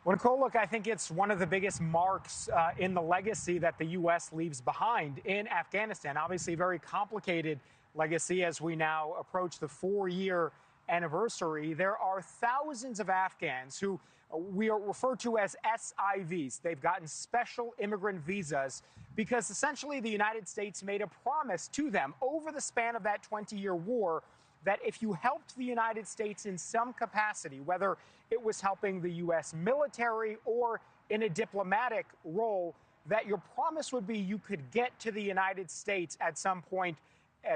Well, Nicole, look, I think it's one of the biggest marks in the legacy that the U.S. leaves behind in Afghanistan. Obviously, a very complicated legacy as we now approach the 4-year anniversary. There are thousands of Afghans who we are referred to as SIVs. They've gotten special immigrant visas because essentially the United States made a promise to them over the span of that 20-year war that if you helped the United States in some capacity, whether it was helping the U.S. military or in a diplomatic role, that your promise would be you could get to the United States at some point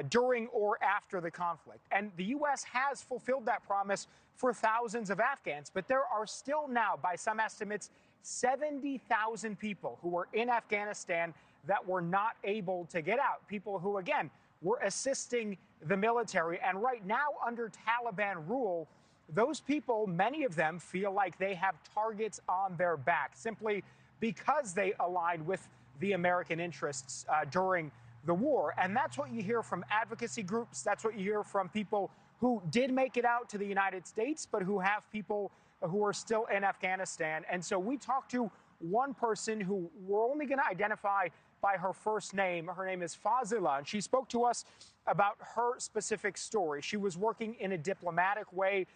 during or after the conflict. And the U.S. has fulfilled that promise for thousands of Afghans, but there are still now, by some estimates, 70,000 people who were in Afghanistan that were not able to get out. People who, again, were assisting the military. And right now, under Taliban rule, those people, many of them, feel like they have targets on their back simply because they aligned with the American interests during the war. And that's what you hear from advocacy groups. That's what you hear from people who did make it out to the United States, but who have people who are still in Afghanistan. And so we talked to one person who we're only going to identify by her first name. Her name is Fazila, and she spoke to us about her specific story. She was working in a diplomatic way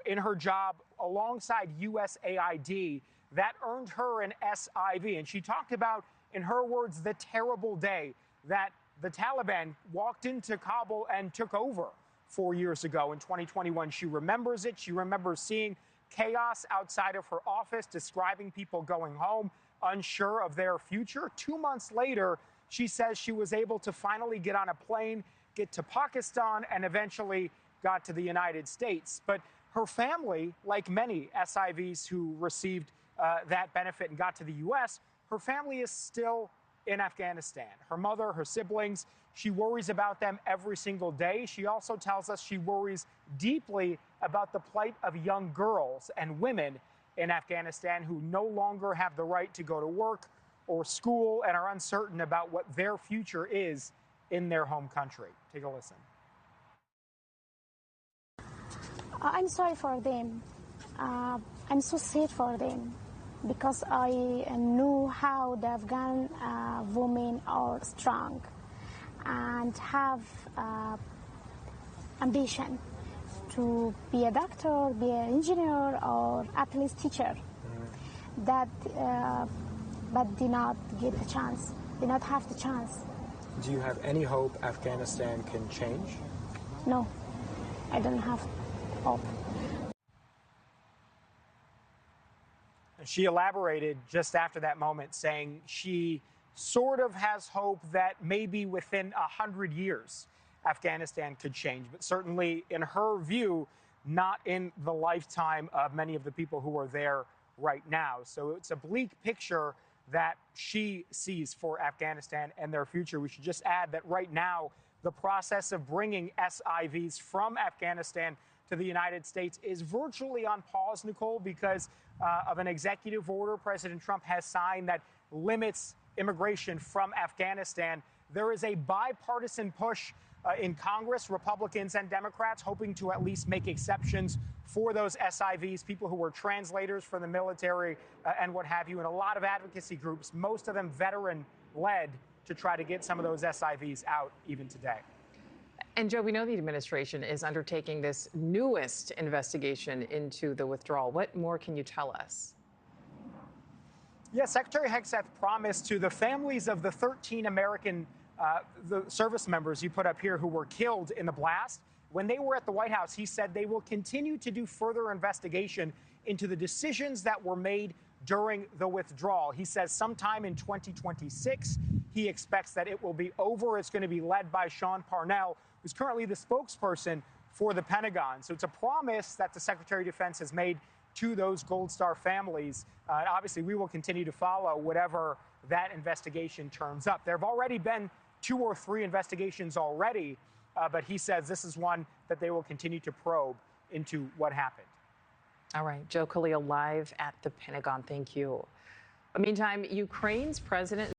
in her job alongside USAID that earned her an SIV. And she talked about, in her words, the terrible day that the Taliban walked into Kabul and took over 4 years ago in 2021. She remembers it. She remembers seeing chaos outside of her office, describing people going home, unsure of their future. 2 months later, she says she was able to finally get on a plane, get to Pakistan, and eventually got to the United States. But her family, like many SIVs who received that benefit and got to the U.S., her family is still in Afghanistan. Her mother, her siblings, she worries about them every single day. She also tells us she worries deeply about the plight of young girls and women in Afghanistan who no longer have the right to go to work or school and are uncertain about what their future is in their home country. Take a listen. I'm sorry for them. I'm so sad for them because I know how the Afghan women are strong and have ambition to be a doctor, be an engineer, or at least teacher. That, but do not get the chance. Do not have the chance. Do you have any hope Afghanistan can change? No, I don't have hope. She elaborated just after that moment, saying she sort of has hope that maybe within 100 years, Afghanistan could change, but certainly in her view, not in the lifetime of many of the people who are there right now. So it's a bleak picture that she sees for Afghanistan and their future. We should just add that right now, the process of bringing SIVs from Afghanistan to the United States is virtually on pause, Nicole, because of an executive order President Trump has signed that limits immigration from Afghanistan. There is a bipartisan push in Congress, Republicans and Democrats, hoping to at least make exceptions for those SIVs, people who were translators for the military and what have you, and a lot of advocacy groups, most of them veteran-led, to try to get some of those SIVs out even today. And Joe, we know the administration is undertaking this newest investigation into the withdrawal. What more can you tell us? Yes, Secretary Hegseth promised to the families of the 13 American the service members you put up here who were killed in the blast. When they were at the White House, he said they will continue to do further investigation into the decisions that were made during the withdrawal. He says sometime in 2026, he expects that it will be over. It's going to be led by Sean Parnell, who's currently the spokesperson for the Pentagon. So it's a promise that the Secretary of Defense has made to those Gold Star families. And obviously, we will continue to follow whatever that investigation turns up. There have already been 2 or 3 investigations already, but he says this is one that they will continue to probe into what happened. All right, Joe Khalil live at the Pentagon. Thank you. Meantime, Ukraine's president